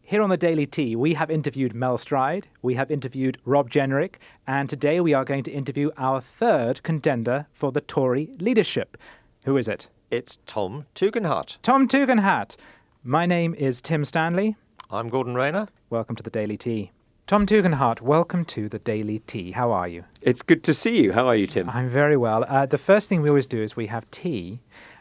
Here on the Daily Tea, we have interviewed Mel Stride, we have interviewed Rob Jenrick, and today we are going to interview our third contender for the Tory leadership. Who is it? It's Tom Tugendhat. Tom Tugendhat. My name is Tim Stanley. I'm Gordon Rayner. Welcome to the Daily Tea. Tom Tugendhat, welcome to the Daily Tea. How are you? It's good to see you. How are you, Tim? I'm very well. The first thing we always do is we have tea,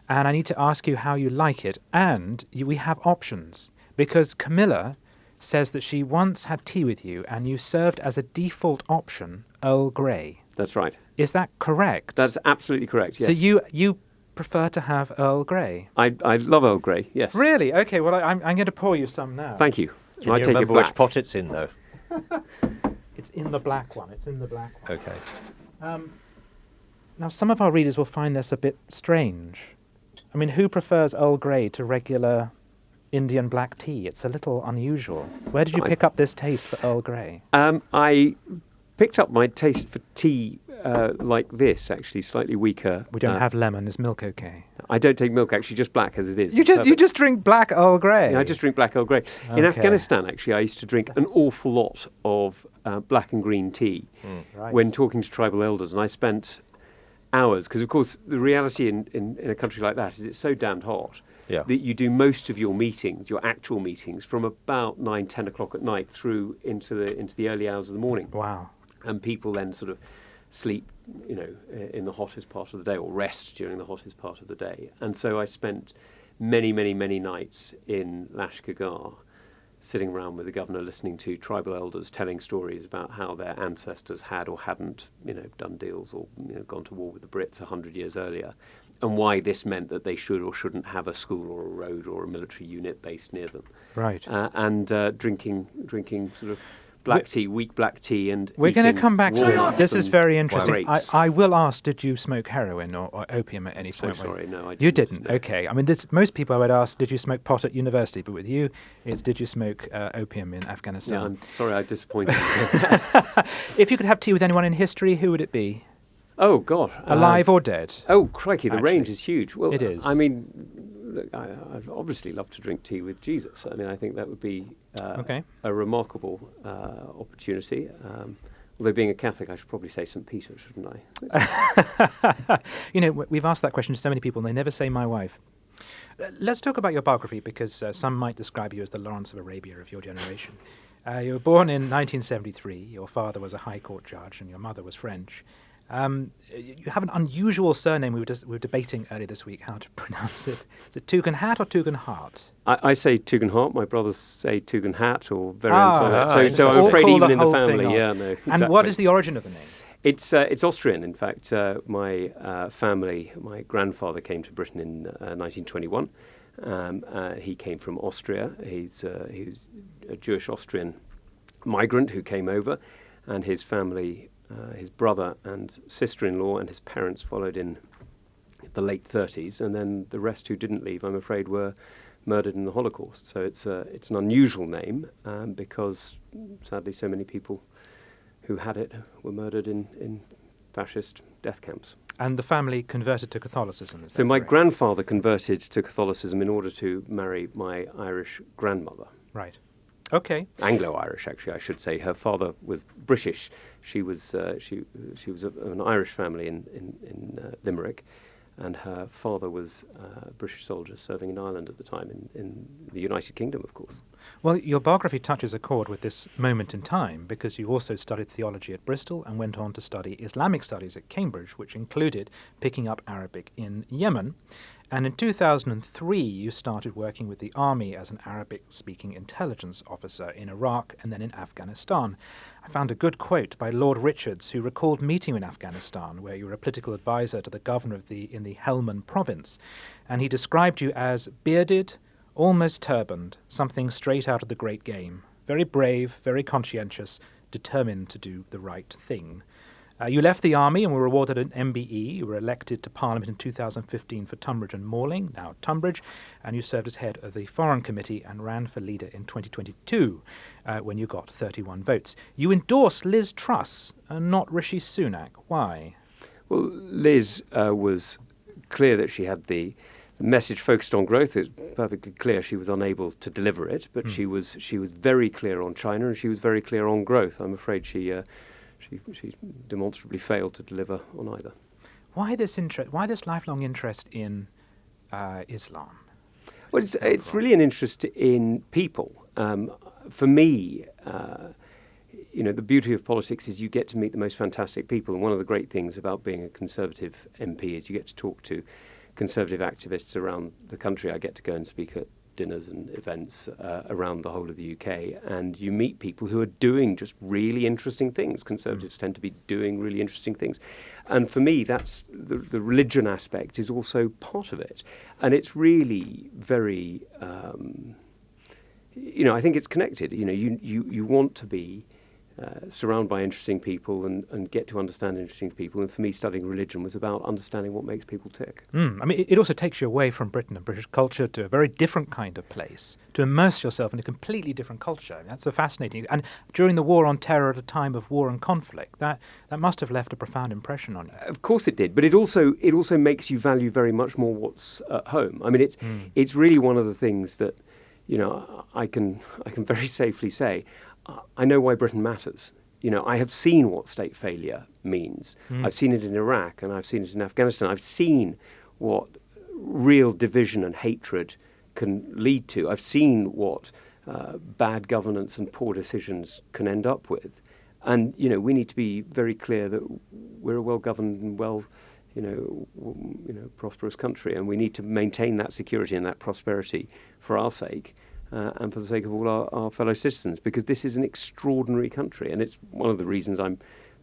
and I need to ask you how you like it, and we have options. Because Camilla says that she once had tea with you and you served as a default option Earl Grey. That's right. Is that correct? That's absolutely correct, yes. So you prefer to have Earl Grey? I love Earl Grey, yes. Really? Okay, well, I'm going to pour you some now. Thank you. Can you remember which pot it's in, though? It's in the black one. Okay. Now, some of our readers will find this a bit strange. I mean, who prefers Earl Grey to regular Indian black tea? It's a little unusual. Where did you pick up this taste for Earl Grey? I picked up my taste for tea like this, actually, slightly weaker. We don't have lemon. Is milk okay? I don't take milk, actually, just black as it is. You just drink black Earl Grey? Yeah, I just drink black Earl Grey. Okay. In Afghanistan, actually, I used to drink an awful lot of black and green tea when talking to tribal elders, and I spent hours, because, of course, the reality in a country like that is it's so damned hot that you do most of your meetings, your actual meetings, from about 9, 10 o'clock at night through into the early hours of the morning. Wow. And people then sort of sleep, in the hottest part of the day, or rest during the hottest part of the day. And so I spent many, many, many nights in Lashkar, sitting around with the governor, listening to tribal elders telling stories about how their ancestors had or hadn't, done deals or gone to war with the Brits 100 years earlier, and why this meant that they should or shouldn't have a school or a road or a military unit based near them. Right. And drinking sort of black tea, weak black tea, and we're going to come back to this. This is very interesting. Grapes. I will ask, did you smoke heroin or opium at any point? Sorry, no, I didn't. You didn't? No. Okay. I mean, most people I would ask, did you smoke pot at university? But with you, it's did you smoke opium in Afghanistan? Yeah, I'm sorry I disappointed you. If you could have tea with anyone in history, who would it be? Oh, God. Alive or dead? Oh, crikey, the Actually, range is huge. Well, it is. I mean, look, I'd obviously love to drink tea with Jesus. I mean, I think that would be a remarkable opportunity. Although being a Catholic, I should probably say St. Peter, shouldn't I? We've asked that question to so many people, and they never say my wife. Let's talk about your biography, because some might describe you as the Lawrence of Arabia of your generation. You were born in 1973. Your father was a High Court judge, and your mother was French. You have an unusual surname. We were debating earlier this week how to pronounce it. Is it Tugendhat or Tugendhat? I say Tugendhat. My brothers say Tugendhat or variants of it. So I'm afraid even in the family, exactly. And what is the origin of the name? It's Austrian, in fact. My family, my grandfather came to Britain in 1921. He came from Austria. He was a Jewish Austrian migrant who came over, and his family, his brother and sister-in-law and his parents followed in the late 30s, and then the rest who didn't leave, I'm afraid, were murdered in the Holocaust. So it's an unusual name because, sadly, so many people who had it were murdered in fascist death camps. And the family converted to Catholicism, is that So my correct? grandfather converted to Catholicism in order to marry my Irish grandmother. Right. Okay. Anglo-Irish, actually, I should say. Her father was British. She was of an Irish family in Limerick, and her father was a British soldier serving in Ireland at the time, in the United Kingdom, of course. Well, your biography touches a chord with this moment in time, because you also studied theology at Bristol and went on to study Islamic studies at Cambridge, which included picking up Arabic in Yemen. And in 2003, you started working with the army as an Arabic-speaking intelligence officer in Iraq and then in Afghanistan. I found a good quote by Lord Richards, who recalled meeting you in Afghanistan, where you were a political advisor to the governor in the Helmand province. And he described you as bearded, almost turbaned, something straight out of the Great Game. Very brave, very conscientious, determined to do the right thing. You left the army and were awarded an MBE. You were elected to Parliament in 2015 for Tunbridge and Malling, now Tunbridge, and you served as head of the Foreign Committee and ran for leader in 2022 when you got 31 votes. You endorsed Liz Truss and not Rishi Sunak. Why? Well, Liz was clear that she had the message focused on growth. It's perfectly clear she was unable to deliver it, but she was very clear on China, and she was very clear on growth. I'm afraid she demonstrably failed to deliver on either. Why this lifelong interest in Islam? Well, it's really an interest in people. For me, the beauty of politics is you get to meet the most fantastic people. And one of the great things about being a Conservative MP is you get to talk to Conservative activists around the country. I get to go and speak at dinners and events around the whole of the UK, and you meet people who are doing just really interesting things. Conservatives tend to be doing really interesting things. And for me, that's the religion aspect is also part of it. And it's really very, I think it's connected. You want to be surrounded by interesting people and get to understand interesting people. And for me, studying religion was about understanding what makes people tick. I mean, it also takes you away from Britain and British culture to a very different kind of place, to immerse yourself in a completely different culture. That's so fascinating. And during the war on terror, at a time of war and conflict, that must have left a profound impression on you. Of course it did, but it also makes you value very much more what's at home. I mean, it's really one of the things that, I can very safely say, I know why Britain matters. I have seen what state failure means. I've seen it in Iraq and I've seen it in Afghanistan. I've seen what real division and hatred can lead to. I've seen what bad governance and poor decisions can end up with. And, we need to be very clear that we're a well-governed and prosperous country, and we need to maintain that security and that prosperity for our sake. And for the sake of all our fellow citizens, because this is an extraordinary country, and it's one of the reasons I'm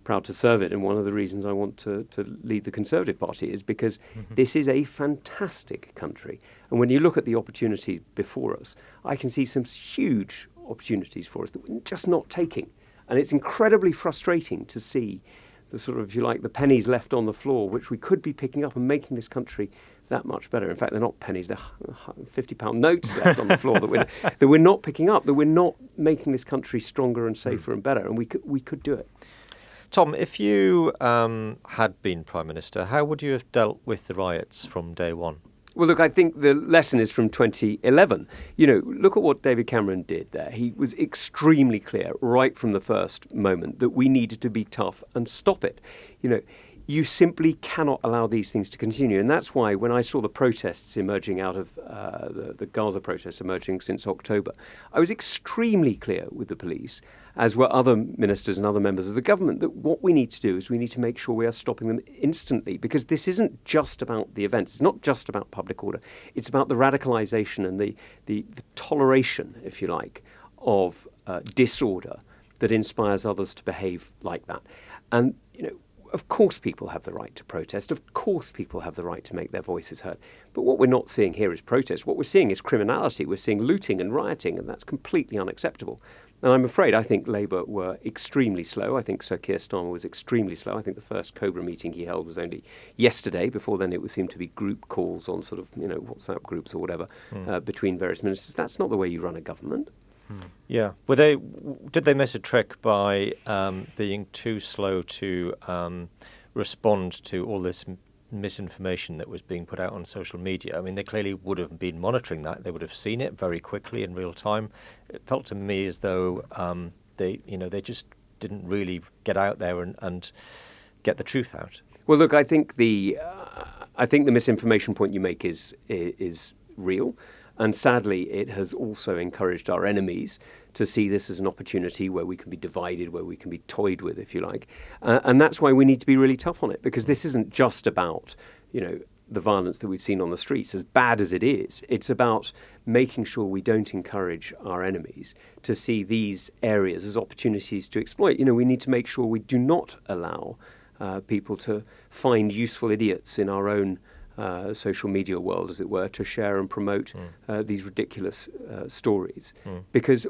proud to serve it, and one of the reasons I want to lead the Conservative Party is because this is a fantastic country. And when you look at the opportunity before us, I can see some huge opportunities for us that we're just not taking. And it's incredibly frustrating to see the sort of, if you like, the pennies left on the floor, which we could be picking up and making this country that much better. In fact, they're not pennies, they're £50 notes left on the floor that we're not picking up, that we're not making this country stronger and safer and better, and we could do it. Tom, if you had been Prime Minister, how would you have dealt with the riots from day one? Well, look, I think the lesson is from 2011. Look at what David Cameron did there. He was extremely clear right from the first moment that we needed to be tough and stop it. You simply cannot allow these things to continue. And that's why when I saw the protests emerging out of the Gaza protests emerging since October, I was extremely clear with the police, as were other ministers and other members of the government, that what we need to do is we need to make sure we are stopping them instantly, because this isn't just about the events. It's not just about public order. It's about the radicalisation and the toleration, if you like, of disorder that inspires others to behave like that. And, of course people have the right to protest. Of course people have the right to make their voices heard. But what we're not seeing here is protest. What we're seeing is criminality. We're seeing looting and rioting, and that's completely unacceptable. And I'm afraid I think Labour were extremely slow. I think Sir Keir Starmer was extremely slow. I think the first Cobra meeting he held was only yesterday. Before then it would seem to be group calls on sort of, WhatsApp groups or whatever between various ministers. That's not the way you run a government. Yeah. Did they miss a trick by being too slow to respond to all this misinformation that was being put out on social media? I mean, they clearly would have been monitoring that. They would have seen it very quickly in real time. It felt to me as though they just didn't really get out there and get the truth out. Well, look, I think the misinformation point you make is real. And sadly, it has also encouraged our enemies to see this as an opportunity where we can be divided, where we can be toyed with, if you like. And that's why we need to be really tough on it, because this isn't just about, the violence that we've seen on the streets, as bad as it is. It's about making sure we don't encourage our enemies to see these areas as opportunities to exploit. We need to make sure we do not allow people to find useful idiots in our own social media world, as it were, to share and promote these ridiculous stories, because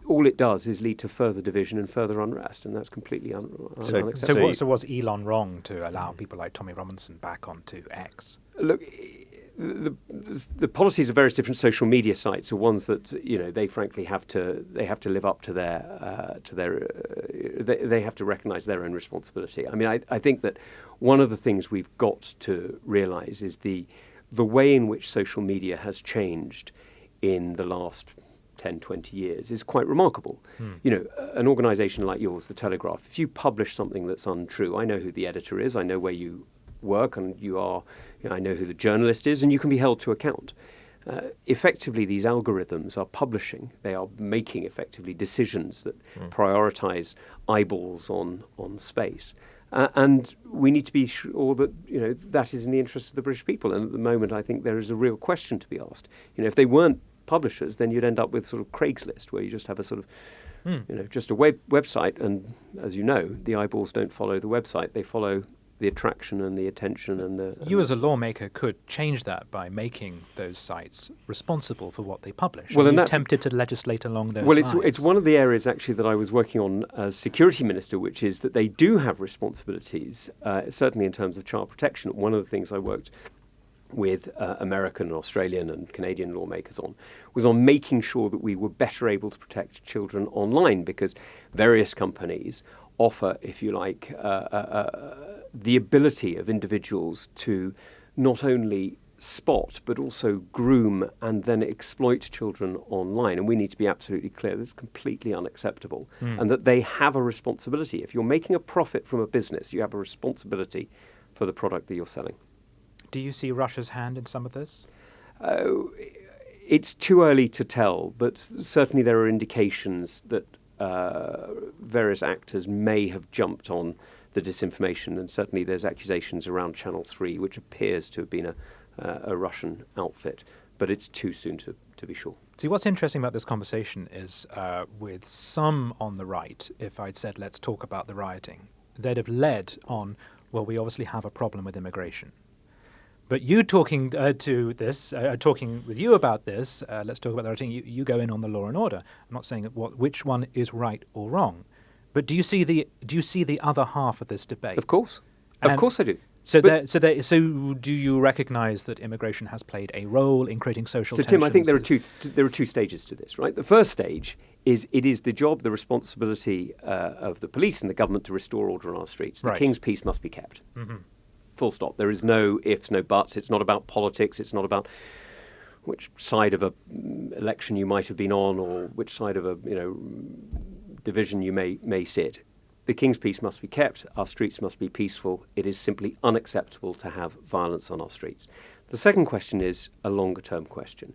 all it does is lead to further division and further unrest, and that's completely unacceptable. So was Elon wrong to allow people like Tommy Robinson back onto X? Look, the policies of various different social media sites are ones that they frankly have to live up to their they have to recognise their own responsibility. I mean, I think that one of the things we've got to realise is the the way in which social media has changed in the last 10, 20 years is quite remarkable. You know, an organisation like yours, The Telegraph, if you publish something that's untrue, I know who the editor is, I know where you work, and I know who the journalist is, and you can be held to account. Effectively, these algorithms are publishing, they are making effectively decisions that prioritise eyeballs on space. And we need to be sure that, you know, that is in the interests of the British people. And at the moment, I think there is a real question to be asked. You know, if they weren't publishers, then you'd end up with sort of Craigslist, where you just have a sort of, you know, just a website. And as you know, the eyeballs don't follow the website. They follow the attraction and the attention and the... You as a lawmaker could change that by making those sites responsible for what they publish. Well, and you that's tempted to legislate along those well, lines. it's one of the areas actually that I was working on as security minister, which is that they do have responsibilities, certainly in terms of child protection. One of the things I worked with American, Australian and Canadian lawmakers on was on making sure that we were better able to protect children online, because various companies offer, if you like, the ability of individuals to not only spot but also groom and then exploit children online. And we need to be absolutely clear that it's completely unacceptable and that they have a responsibility. If you're making a profit from a business, you have a responsibility for the product that you're selling. Do you see Russia's hand in some of this? It's too early to tell, but certainly there are indications that various actors may have jumped on the disinformation, and certainly there's accusations around Channel 3, which appears to have been a Russian outfit, but it's too soon to be sure. See, what's interesting about this conversation is with some on the right, if I'd said, let's talk about the rioting, they'd have led on, well, we obviously have a problem with immigration. But you talking talking with you about this, let's talk about the rioting, you go in on the law and order. I'm not saying which one is right or wrong. But do you see the other half of this debate? Of course. Of course I do. So do you recognise that immigration has played a role in creating social tensions? So Tim, I think there are two stages to this, right? The first stage is it is the job, the responsibility of the police and the government to restore order on our streets. The King's peace must be kept. Mm-hmm. Full stop. There is no ifs, no buts. It's not about politics. It's not about which side of a election you might have been on or which side of a division you may sit. The King's peace must be kept. Our streets must be peaceful. It is simply unacceptable to have violence on our streets. The second question is a longer-term question,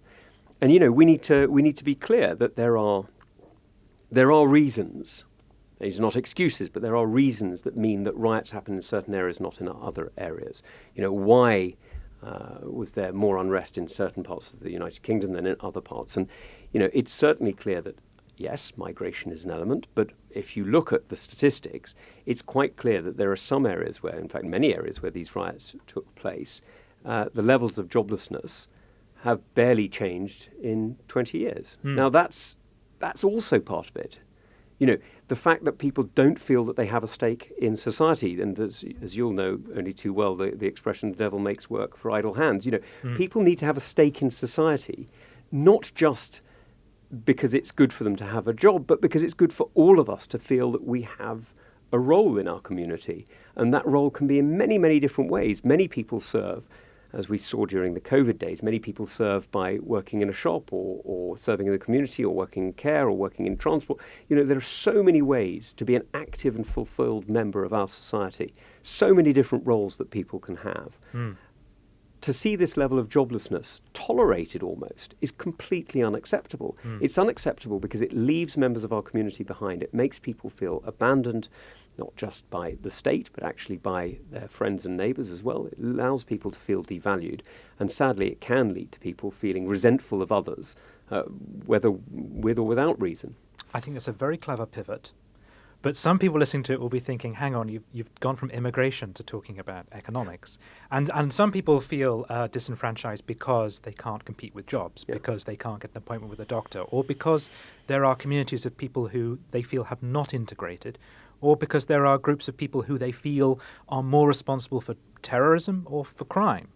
and we need to be clear that there are reasons. These are not excuses, but there are reasons that mean that riots happen in certain areas, not in other areas. Why was there more unrest in certain parts of the United Kingdom than in other parts? And it's certainly clear that yes, migration is an element, but if you look at the statistics, it's quite clear that there are some areas where, in fact, many areas where these riots took place, the levels of joblessness have barely changed in 20 years. Now, that's also part of it. The fact that people don't feel that they have a stake in society, and as you'll know only too well, the expression, the devil makes work for idle hands. People need to have a stake in society, not just because it's good for them to have a job, but because it's good for all of us to feel that we have a role in our community. And that role can be in many, many different ways. Many people serve, as we saw during the COVID days, many people serve by working in a shop or serving in the community or working in care or working in transport. There are so many ways to be an active and fulfilled member of our society, so many different roles that people can have. To see this level of joblessness tolerated almost is completely unacceptable. It's unacceptable because it leaves members of our community behind. It makes people feel abandoned, not just by the state, but actually by their friends and neighbours as well. It allows people to feel devalued. And sadly, it can lead to people feeling resentful of others, whether with or without reason. I think that's a very clever pivot. But some people listening to it will be thinking, hang on, you've gone from immigration to talking about economics. And some people feel disenfranchised because they can't compete with jobs, because they can't get an appointment with a doctor, or because there are communities of people who they feel have not integrated, or because there are groups of people who they feel are more responsible for terrorism or for crime.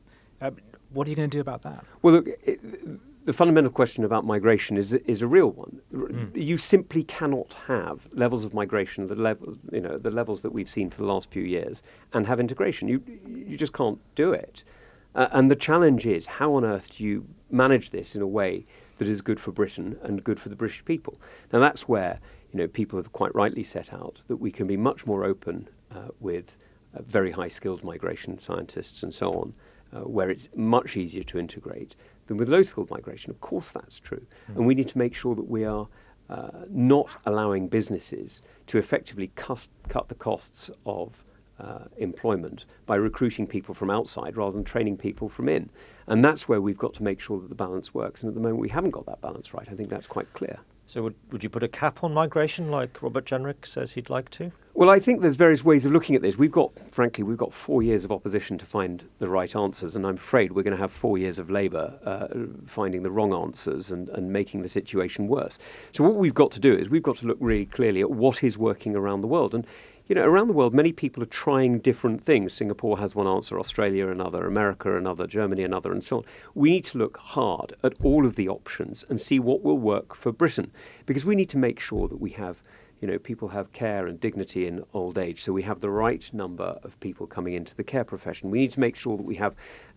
What are you going to do about that? Well, look, the fundamental question about migration is a real one. You simply cannot have levels of migration, the levels that we've seen for the last few years, and have integration. You just can't do it. And the challenge is, how on earth do you manage this in a way that is good for Britain and good for the British people? Now, that's where people have quite rightly set out that we can be much more open with very high-skilled migration scientists and so on, where it's much easier to integrate than with low-skilled migration. Of course, that's true. And we need to make sure that we are not allowing businesses to effectively cut the costs of employment by recruiting people from outside rather than training people from in. And that's where we've got to make sure that the balance works. And at the moment, we haven't got that balance right. I think that's quite clear. So would you put a cap on migration like Robert Jenrick says he'd like to? Well, I think there's various ways of looking at this. We've got 4 years of opposition to find the right answers, and I'm afraid we're going to have 4 years of Labour finding the wrong answers and making the situation worse. So what we've got to do is we've got to look really clearly at what is working around the world. And around the world, many people are trying different things. Singapore has one answer, Australia another, America another, Germany another, and so on. We need to look hard at all of the options and see what will work for Britain, because we need to make sure that we have, people have care and dignity in old age. So we have the right number of people coming into the care profession. We need to make sure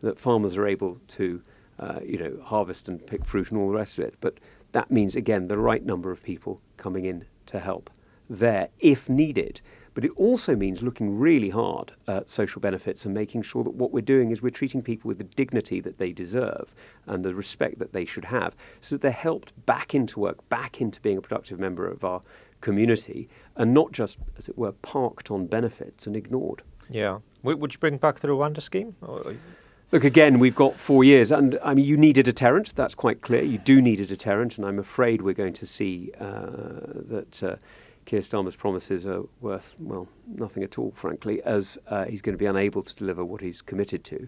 that farmers are able to, harvest and pick fruit and all the rest of it. But that means, again, the right number of people coming in to help there if needed. But it also means looking really hard at social benefits and making sure that what we're doing is we're treating people with the dignity that they deserve and the respect that they should have, so that they're helped back into work, back into being a productive member of our community, and not just, as it were, parked on benefits and ignored. Yeah. Would you bring back the Rwanda scheme? Look, again, we've got 4 years, and I mean, you need a deterrent. That's quite clear. You do need a deterrent, and I'm afraid we're going to see that Keir Starmer's promises are worth, well, nothing at all, frankly, as he's going to be unable to deliver what he's committed to,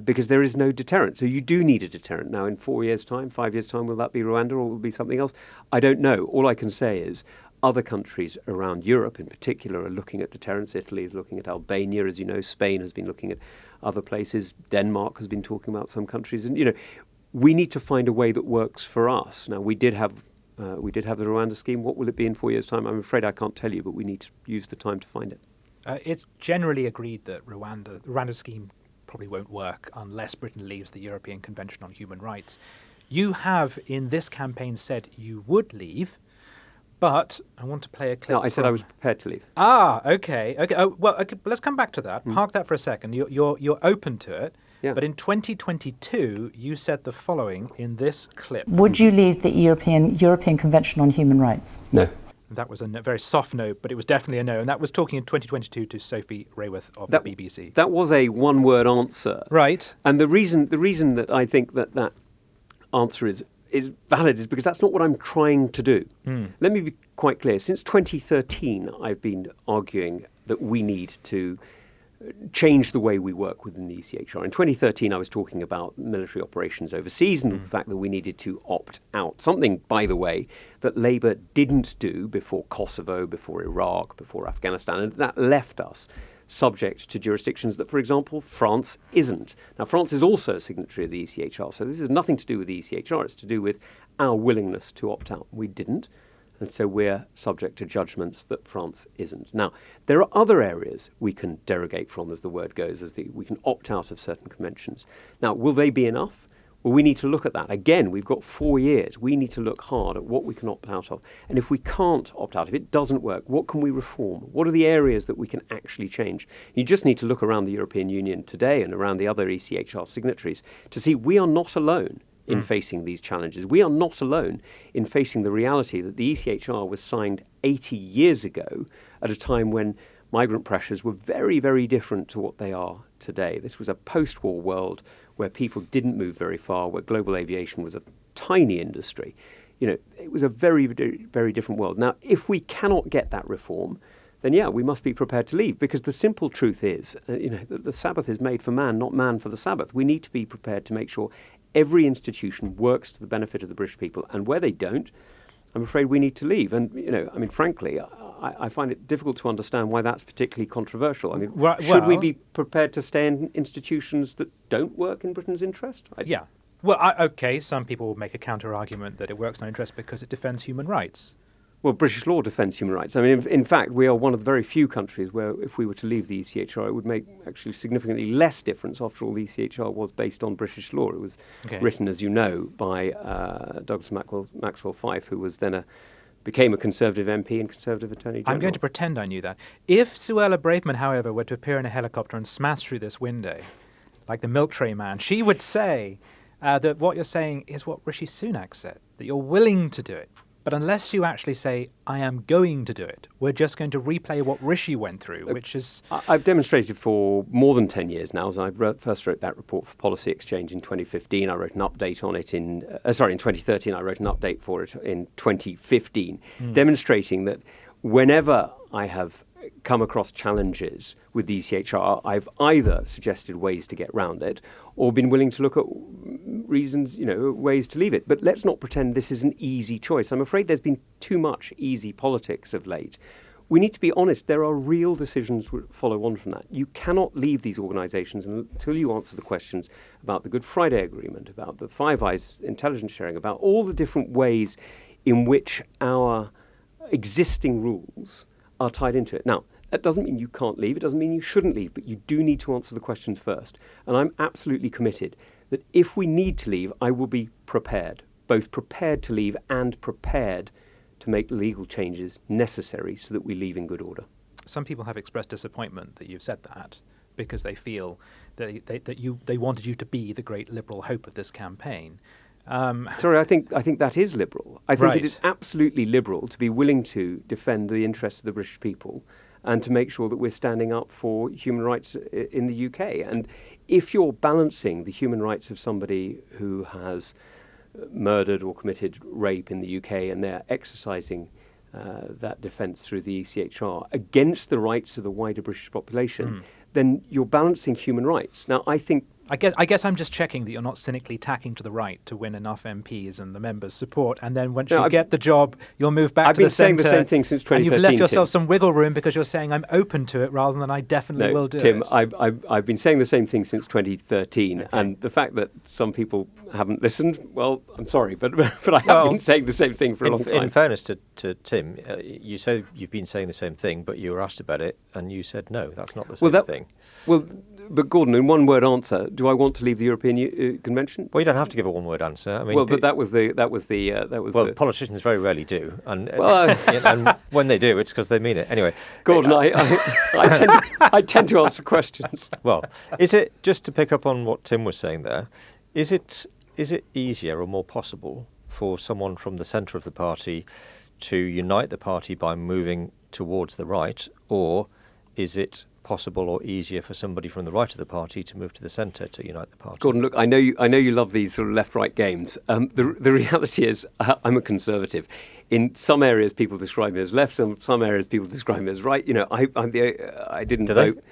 because there is no deterrent. So you do need a deterrent. Now, in 4 years' time, 5 years' time, will that be Rwanda or will it be something else? I don't know. All I can say is other countries around Europe in particular are looking at deterrents. Italy is looking at Albania, as you know. Spain has been looking at other places. Denmark has been talking about some countries. And, we need to find a way that works for us. Now, we did have the Rwanda scheme. What will it be in 4 years' time? I'm afraid I can't tell you, but we need to use the time to find it. It's generally agreed that the Rwanda scheme probably won't work unless Britain leaves the European Convention on Human Rights. You have, in this campaign, said you would leave, but I want to play a clip. No, I said I was prepared to leave. Okay. Oh, well, okay, let's come back to that. Park that for a second. You're open to it. Yeah. But in 2022, you said the following in this clip. Would you leave the European Convention on Human Rights? No. That was a very soft no, but it was definitely a no. And that was talking in 2022 to Sophie Rayworth of the BBC. That was a one-word answer. Right. And the reason that I think that answer is valid is because that's not what I'm trying to do. Let me be quite clear. Since 2013, I've been arguing that we need to change the way we work within the ECHR. In 2013, I was talking about military operations overseas and the fact that we needed to opt out. Something, by the way, that Labour didn't do before Kosovo, before Iraq, before Afghanistan, and that left us subject to jurisdictions that, for example, France isn't. Now, France is also a signatory of the ECHR, so this has nothing to do with the ECHR. It's to do with our willingness to opt out. We didn't. And so we're subject to judgments that France isn't. Now, there are other areas we can derogate from, as the word goes, we can opt out of certain conventions. Now, will they be enough? Well, we need to look at that. Again, we've got 4 years. We need to look hard at what we can opt out of. And if we can't opt out, if it doesn't work, what can we reform? What are the areas that we can actually change? You just need to look around the European Union today and around the other ECHR signatories to see we are not alone in facing these challenges. We are not alone in facing the reality that the ECHR was signed 80 years ago at a time when migrant pressures were very, very different to what they are today. This was a post-war world where people didn't move very far, where global aviation was a tiny industry. It was a very, very, very different world. Now, if we cannot get that reform, then we must be prepared to leave, because the simple truth is, the Sabbath is made for man, not man for the Sabbath. We need to be prepared to make sure every institution works to the benefit of the British people, and where they don't, I'm afraid we need to leave. And, frankly, I find it difficult to understand why that's particularly controversial. Should we be prepared to stay in institutions that don't work in Britain's interest? Yeah. Well, okay, some people will make a counter-argument that it works in our interest because it defends human rights. Well, British law defends human rights. I mean, in fact, we are one of the very few countries where if we were to leave the ECHR, it would make actually significantly less difference. After all, the ECHR was based on British law. It was written, as you know, by Douglas Maxwell Fyfe, who was then became a Conservative MP and Conservative Attorney General. I'm going to pretend I knew that. If Suella Braverman, however, were to appear in a helicopter and smash through this window, like the milk tray man, she would say that what you're saying is what Rishi Sunak said, that you're willing to do it. But unless you actually say, I am going to do it, we're just going to replay what Rishi went through, which is... I've demonstrated for more than 10 years now. So I first wrote that report for Policy Exchange in 2015. I wrote an update on it in 2013. I wrote an update for it in 2015, demonstrating that whenever I have come across challenges with the ECHR, I've either suggested ways to get round it or been willing to look at reasons, ways to leave it. But let's not pretend this is an easy choice. I'm afraid there's been too much easy politics of late. We need to be honest. There are real decisions that follow on from that. You cannot leave these organisations until you answer the questions about the Good Friday Agreement, about the Five Eyes intelligence sharing, about all the different ways in which our existing rules are tied into it. Now, that doesn't mean you can't leave. It doesn't mean you shouldn't leave, but you do need to answer the questions first. And I'm absolutely committed that if we need to leave, I will be prepared, both prepared to leave and prepared to make the legal changes necessary so that we leave in good order. Some people have expressed disappointment that you've said that because they feel that they wanted you to be the great liberal hope of this campaign. Sorry, I think that is liberal. I think it is absolutely liberal to be willing to defend the interests of the British people and to make sure that we're standing up for human rights in the UK. And if you're balancing the human rights of somebody who has murdered or committed rape in the UK and they're exercising that defence through the ECHR against the rights of the wider British population, then you're balancing human rights. Now, I guess I'm just checking that you're not cynically tacking to the right to win enough MPs and the members' support, and then once you get the job, you'll move back to the centre. I've been saying the same thing since 2013. And you've left yourself some wiggle room because you're saying I'm open to it rather than I definitely will do Tim, it. I've been saying the same thing since 2013, and the fact that some people haven't listened, well, I'm sorry, but I have been saying the same thing for a long time. In fairness to Tim, you say you've been saying the same thing, but you were asked about it, and you said no, that's not the same thing. Well, but Gordon, in one word answer, do I want to leave the European Convention? Well, you don't have to give a one word answer. I mean, well, but that was the. Politicians very rarely do, and and when they do, it's because they mean it. Anyway, Gordon, I tend to answer questions. Well, is it, just to pick up on what Tim was saying there, is it easier or more possible for someone from the centre of the party to unite the party by moving towards the right, or is it possible or easier for somebody from the right of the party to move to the centre to unite the party? Gordon, look, I know you love these sort of left-right games. The reality is, I'm a Conservative. In some areas, people describe me as left. In some areas, people describe me as right. I didn't vote.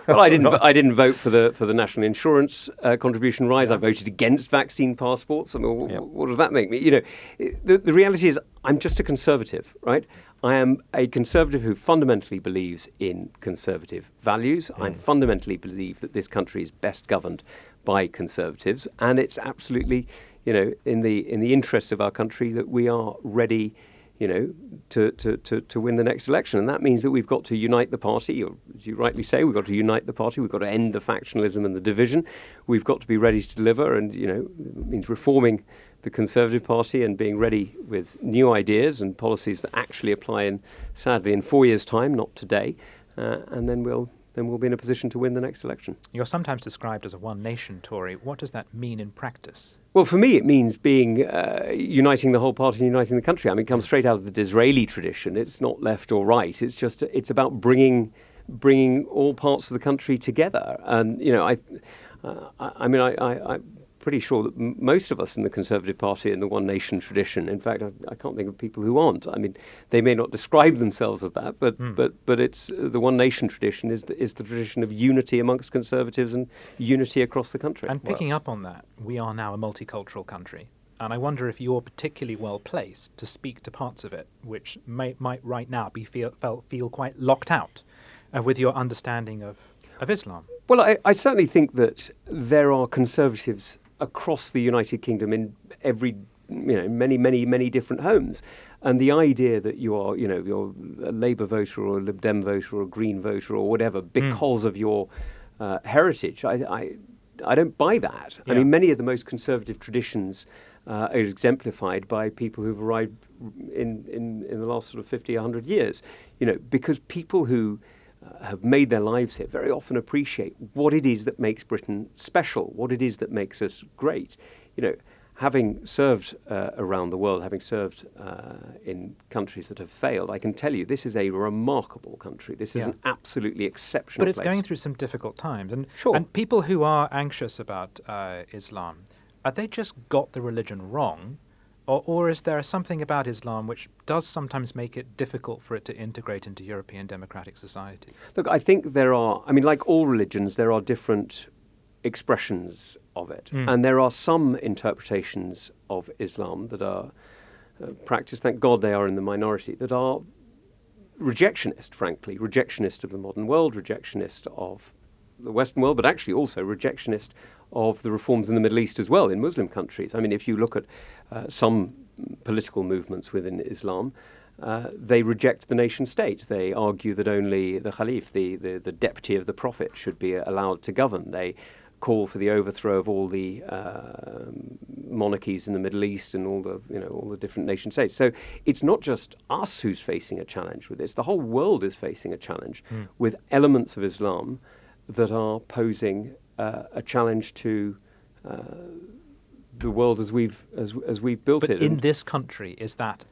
Well, I didn't vote for the national insurance contribution rise. I voted against vaccine passports. I mean, what does that make me? The reality is, I'm just a Conservative, right? I am a Conservative who fundamentally believes in conservative values. I fundamentally believe that this country is best governed by Conservatives, and it's absolutely, in the interests of our country that we are ready, to win the next election. And that means that we've got to unite the party, or as you rightly say, we've got to unite the party. We've got to end the factionalism and the division. We've got to be ready to deliver, and it means reforming the Conservative Party and being ready with new ideas and policies that actually apply sadly in 4 years' time, not today, and then we'll be in a position to win the next election. You're sometimes described as a one-nation Tory. What does that mean in practice? Well, for me, it means uniting the whole party and uniting the country. I mean, it comes straight out of the Disraeli tradition. It's not left or right. It's about bringing all parts of the country together. And I'm pretty sure that most of us in the Conservative Party in the one nation tradition. In fact, I can't think of people who aren't. I mean, they may not describe themselves as that, but it's the one nation tradition is the tradition of unity amongst Conservatives and unity across the country. And picking up on that, we are now a multicultural country. And I wonder if you're particularly well placed to speak to parts of it which might right now feel quite locked out with your understanding of Islam. Well, I certainly think that there are Conservatives across the United Kingdom in many different homes. And the idea that you're a Labour voter or a Lib Dem voter or a Green voter or whatever because of your heritage, I don't buy that. Yeah. I mean, many of the most conservative traditions are exemplified by people who've arrived in the last sort of 50, 100 years. Because people who have made their lives here very often appreciate what it is that makes Britain special, what it is that makes us great. Having served around the world, having served in countries that have failed, I can tell you this is a remarkable country. This is an absolutely exceptional place. But it's going through some difficult times. And, Sure. and people who are anxious about Islam, have they just got the religion wrong? Or is there something about Islam which does sometimes make it difficult for it to integrate into European democratic society? Look, I think there are, like all religions, there are different expressions of it. And there are some interpretations of Islam that are practiced, thank God they are in the minority, that are rejectionist, frankly, rejectionist of the modern world, rejectionist of the Western world, but actually also rejectionist of the reforms in the Middle East as well, in Muslim countries. I mean, if you look at some political movements within Islam, they reject the nation state. They argue that only the Khalif, the deputy of the Prophet, should be allowed to govern. They call for the overthrow of all the monarchies in the Middle East and all the different nation states. So it's not just us who's facing a challenge with this. The whole world is facing a challenge with elements of Islam that are posing a challenge to the world as we've built it. But in this country, is that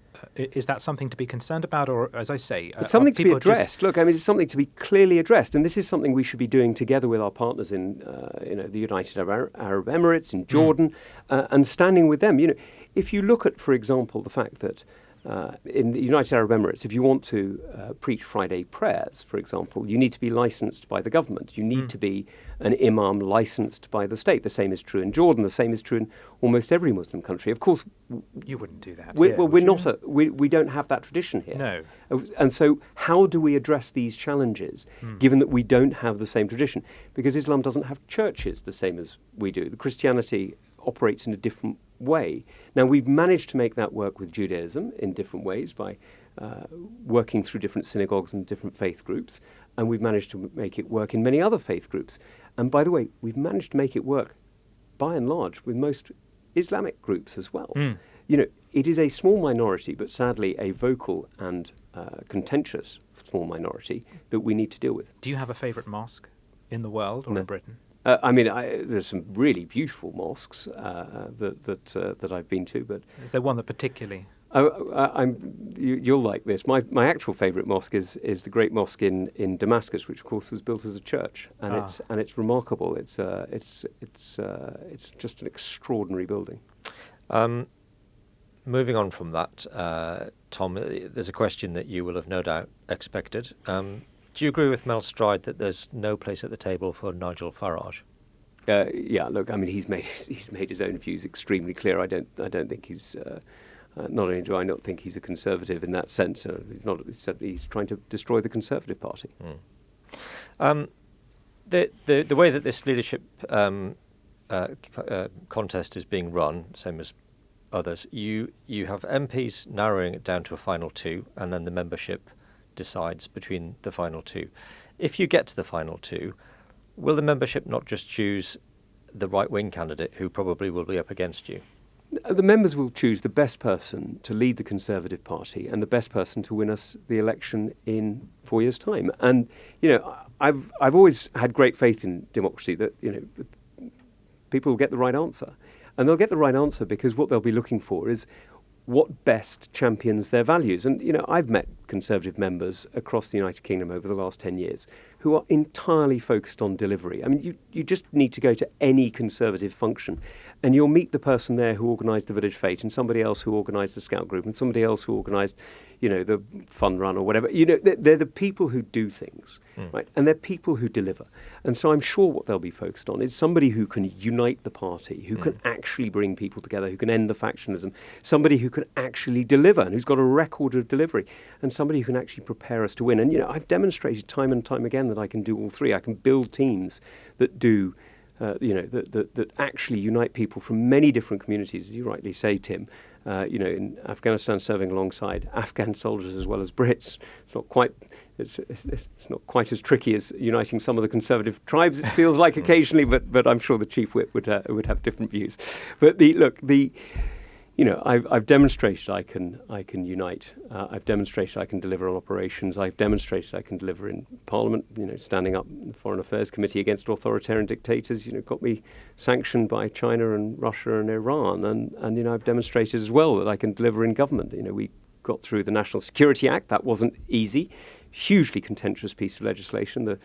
something to be concerned about, or, as I say, it's something to be addressed? Look, I mean, it's something to be clearly addressed, and this is something we should be doing together with our partners in, the United Arab Emirates, in Jordan, and standing with them. If you look at, for example, the fact that in the United Arab Emirates, if you want to preach Friday prayers, for example, you need to be licensed by the government. You need to be an imam licensed by the state. The same is true in Jordan. The same is true in almost every Muslim country. Of course, you wouldn't do that. We don't have that tradition here. No. And so how do we address these challenges, given that we don't have the same tradition? Because Islam doesn't have churches the same as we do. The Christianity operates in a different way. Now, we've managed to make that work with Judaism in different ways by working through different synagogues and different faith groups, and we've managed to make it work in many other faith groups. And by the way, we've managed to make it work, by and large, with most Islamic groups as well. It is a small minority, but sadly a vocal and contentious small minority that we need to deal with. Do you have a favourite mosque in the world or in Britain? There's some really beautiful mosques that I've been to, but Is there one that particularly? You'll like this. My actual favourite mosque is the Great Mosque in Damascus, which of course was built as a church, and it's remarkable. It's just an extraordinary building. Moving on from that, Tom, there's a question that you will have no doubt expected. Do you agree with Mel Stride that there's no place at the table for Nigel Farage? Yeah, look, I mean, he's made his own views extremely clear. I don't think he's not only do I not think he's a conservative in that sense. He's trying to destroy the Conservative Party. The way that this leadership contest is being run, same as others, you have MPs narrowing it down to a final two, and then the membership decides between the final two. If you get to the final two, will the membership not just choose the right-wing candidate who probably will be up against you? The members will choose the best person to lead the Conservative Party and the best person to win us the election in 4 years' time. And I've always had great faith in democracy that people will get the right answer, and they'll get the right answer because what they'll be looking for is what best champions their values. And, I've met Conservative members across the United Kingdom over the last 10 years who are entirely focused on delivery. I mean, you just need to go to any Conservative function and you'll meet the person there who organised the Village Fete and somebody else who organised the Scout Group and somebody else who organised, the fun run or whatever. They're the people who do things, right? And they're people who deliver. And so I'm sure what they'll be focused on is somebody who can unite the party, who can actually bring people together, who can end the factionalism, somebody who can actually deliver and who's got a record of delivery, and somebody who can actually prepare us to win. And, I've demonstrated time and time again that I can do all three. I can build teams that do that actually unite people from many different communities, as you rightly say, Tim, in Afghanistan, serving alongside Afghan soldiers as well as Brits. It's not quite as tricky as uniting some of the conservative tribes. It feels like occasionally, but I'm sure the Chief Whip would have different views. But I've demonstrated I can unite. I've demonstrated I can deliver on operations. I've demonstrated I can deliver in Parliament. Standing up in the Foreign Affairs Committee against authoritarian dictators. Got me sanctioned by China and Russia and Iran. And I've demonstrated as well that I can deliver in government. We got through the National Security Act. That wasn't easy. Hugely contentious piece of legislation. The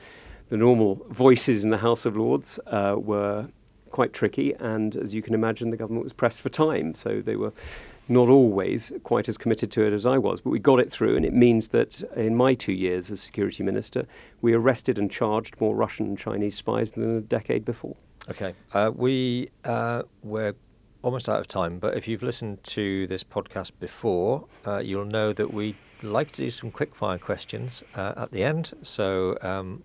normal voices in the House of Lords were quite tricky, and as you can imagine, the government was pressed for time, so they were not always quite as committed to it as I was, but we got it through, and it means that in my 2 years as security minister, we arrested and charged more Russian and Chinese spies than a decade before. Okay, we're almost out of time, but if you've listened to this podcast before, you'll know that we like to do some quick-fire questions at the end, so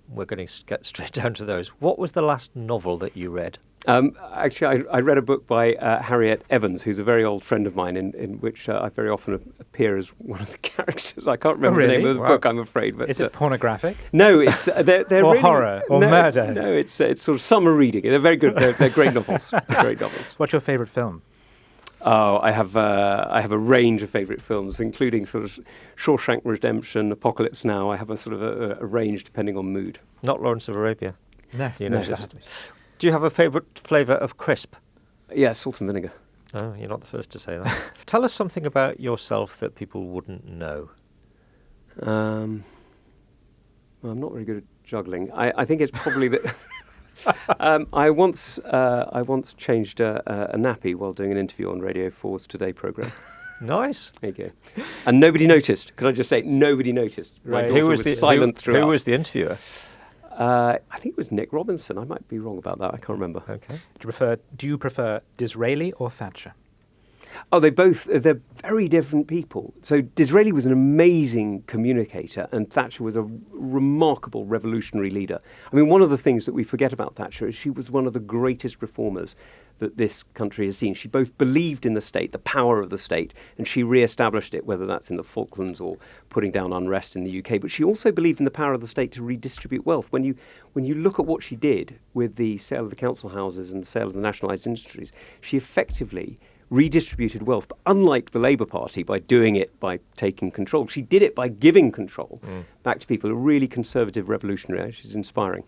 we're going to get straight down to those. What was the last novel that you read? Actually, I read a book by Harriet Evans, who's a very old friend of mine, in which I very often appear as one of the characters. I can't remember the name of the book, I'm afraid. But is it pornographic? No, it's they're or really, horror or murder. No, it's sort of summer reading. They're very good. They're great novels. Great novels. What's your favourite film? Oh, I have a range of favourite films, including sort of Shawshank Redemption, Apocalypse Now. I have a sort of a range depending on mood. Not Lawrence of Arabia. No, Do you know this? Do you have a favourite flavour of crisp? Yeah, salt and vinegar. Oh, you're not the first to say that. Tell us something about yourself that people wouldn't know. Well, I'm not very good at juggling. I think it's probably that. I once changed a nappy while doing an interview on Radio 4's Today programme. Nice. There you go. And nobody noticed. Could I just say, nobody noticed. My daughter was silent throughout. Who was the interviewer? I think it was Nick Robinson. I might be wrong about that. I can't remember. Okay. Do you prefer Disraeli or Thatcher? Oh, they're very different people. So Disraeli was an amazing communicator and Thatcher was a remarkable revolutionary leader. I mean, one of the things that we forget about Thatcher is she was one of the greatest reformers that this country has seen. She both believed in the state, the power of the state, and she re-established it, whether that's in the Falklands or putting down unrest in the UK. But she also believed in the power of the state to redistribute wealth. When you look at what she did with the sale of the council houses and the sale of the nationalised industries, she effectively redistributed wealth, but unlike the Labour Party, by doing it by taking control. She did it by giving control back to people. A really conservative revolutionary. She's inspiring.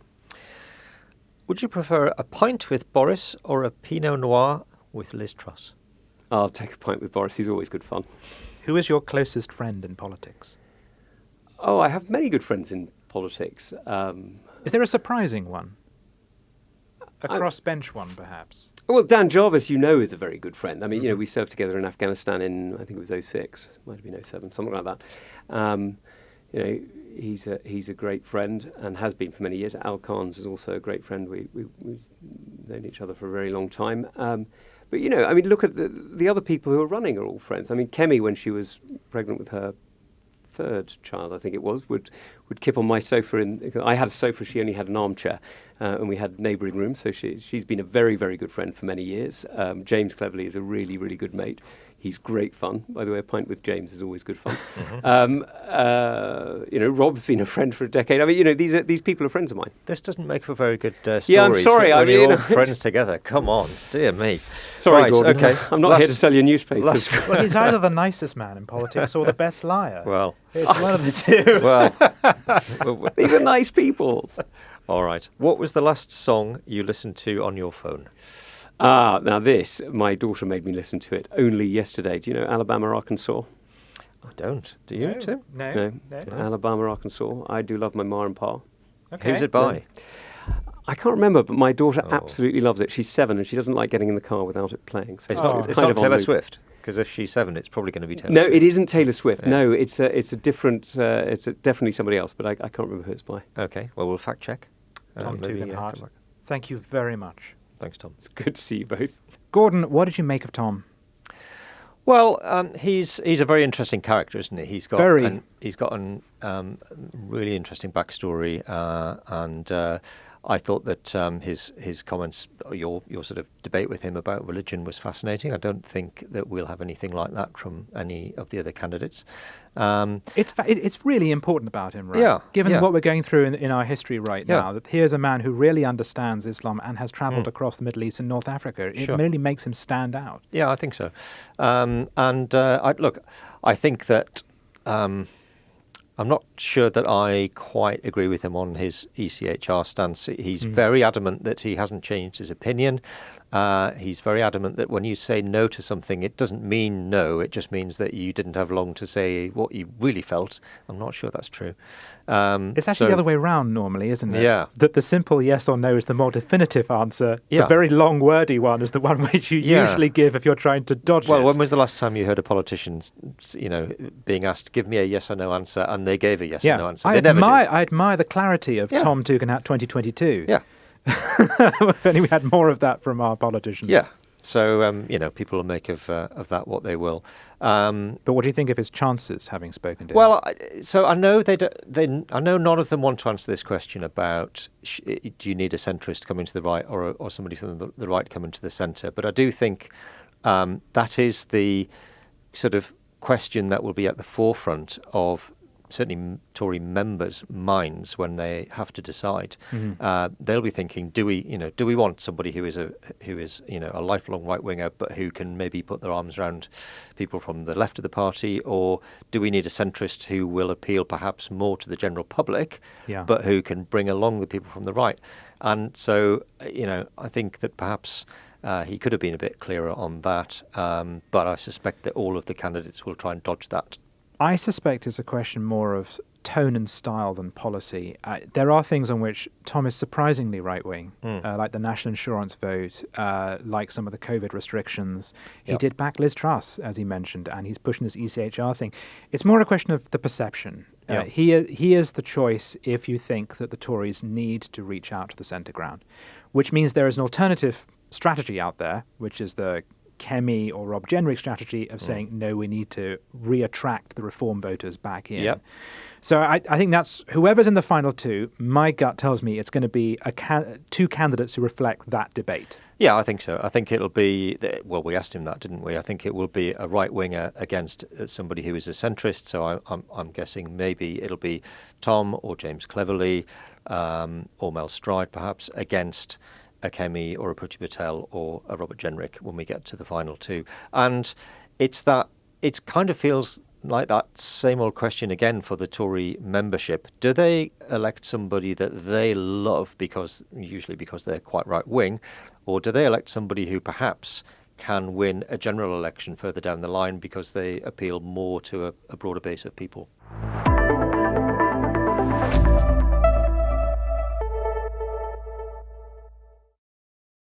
Would you prefer a pint with Boris or a Pinot Noir with Liz Truss? I'll take a pint with Boris. He's always good fun. Who is your closest friend in politics? Oh, I have many good friends in politics. Is there a surprising one? A crossbench one, perhaps? Well, Dan Jarvis, is a very good friend. I mean, we served together in Afghanistan in, I think it was 06, might have been 07, something like that. He's a great friend and has been for many years. Al Khan's is also a great friend. We've known each other for a very long time. But look at the other people who are running are all friends. I mean, Kemi, when she was pregnant with her third child, I think it was, would kip on my sofa. I had a sofa, she only had an armchair, and we had neighbouring rooms, so she's been a very, very good friend for many years. James Cleverley is a really, really good mate. He's great fun. By the way, a pint with James is always good fun. Rob's been a friend for a decade. I mean, these people are friends of mine. This doesn't make for very good stories. Yeah, I'm sorry. You're all friends together. Come on, dear me. Sorry, right, Gordon. Okay. I'm not here to sell you newspapers. Well, he's either the nicest man in politics or the best liar. Well, it's one of the two. Well, these are nice people. All right. What was the last song you listened to on your phone? Now this, my daughter made me listen to it only yesterday. Do you know Alabama, Arkansas? I don't. Do you, Tim? No. Alabama, Arkansas. I do love my ma and pa. Okay. Who's it by? I can't remember, but my daughter absolutely loves it. She's 7 and she doesn't like getting in the car without it playing. So It's kind not of Taylor on loop. Swift, because if she's 7, it's probably going to be Taylor No, Swift. it isn't Taylor Swift. Yeah. No, it's a different. It's definitely somebody else, but I can't remember who it's by. Okay, well, we'll fact check. Tom Maybe, Tugendhat. come back. Thank you very much. Thanks, Tom. It's good to see you both. Gordon, what did you make of Tom? Well, he's a very interesting character, isn't he? He's got a really interesting backstory, and I thought that his comments, your sort of debate with him about religion was fascinating. I don't think that we'll have anything like that from any of the other candidates. It's really important about him, right? Yeah. Given yeah. what we're going through in our history right Yeah. now, that here's a man who really understands Islam and has travelled across the Middle East and North Africa. It Sure. really makes him stand out. Yeah, I think so. I think that I'm not sure that I quite agree with him on his ECHR stance. He's very adamant that he hasn't changed his opinion. He's very adamant that when you say no to something, it doesn't mean no. It just means that you didn't have long to say what you really felt. I'm not sure that's true. It's actually the other way around normally, isn't it? Yeah. That the simple yes or no is the more definitive answer. Yeah. The very long, wordy one is the one which you usually give if you're trying to dodge it. Well, when was the last time you heard a politician, being asked, give me a yes or no answer, and they gave a yes or no answer? I admire the clarity of Tom Tugendhat 2022. Yeah. If only we had more of that from our politicians. Yeah. So, people will make of that what they will. But what do you think of his chances, having spoken to him? Well, I know I know none of them want to answer this question about do you need a centrist coming to the right or somebody from the right coming to the centre. But I do think that is the sort of question that will be at the forefront of certainly Tory members' minds when they have to decide. They'll be thinking, do we want somebody who is a lifelong right winger, but who can maybe put their arms around people from the left of the party, or do we need a centrist who will appeal perhaps more to the general public, but who can bring along the people from the right? And so, I think that perhaps he could have been a bit clearer on that, but I suspect that all of the candidates will try and dodge that. I suspect it's a question more of tone and style than policy. There are things on which Tom is surprisingly right-wing, like the national insurance vote, like some of the COVID restrictions. He did back Liz Truss, as he mentioned, and he's pushing this ECHR thing. It's more a question of the perception. He is the choice if you think that the Tories need to reach out to the centre ground, which means there is an alternative strategy out there, which is the Kemi or Rob Jenrick strategy of saying, no, we need to re-attract the reform voters back in. So I think that's, whoever's in the final two, my gut tells me it's going to be two candidates who reflect that debate. Yeah, I think so. I think it'll be, well, we asked him that, didn't we? I think it will be a right-winger against somebody who is a centrist. So I'm guessing maybe it'll be Tom or James Cleverly or Mel Stride, perhaps, against a Kemi or a Priti Patel or a Robert Jenrick when we get to the final two. And it kind of feels like that same old question again for the Tory membership. Do they elect somebody that they love usually because they're quite right wing, or do they elect somebody who perhaps can win a general election further down the line because they appeal more to a broader base of people?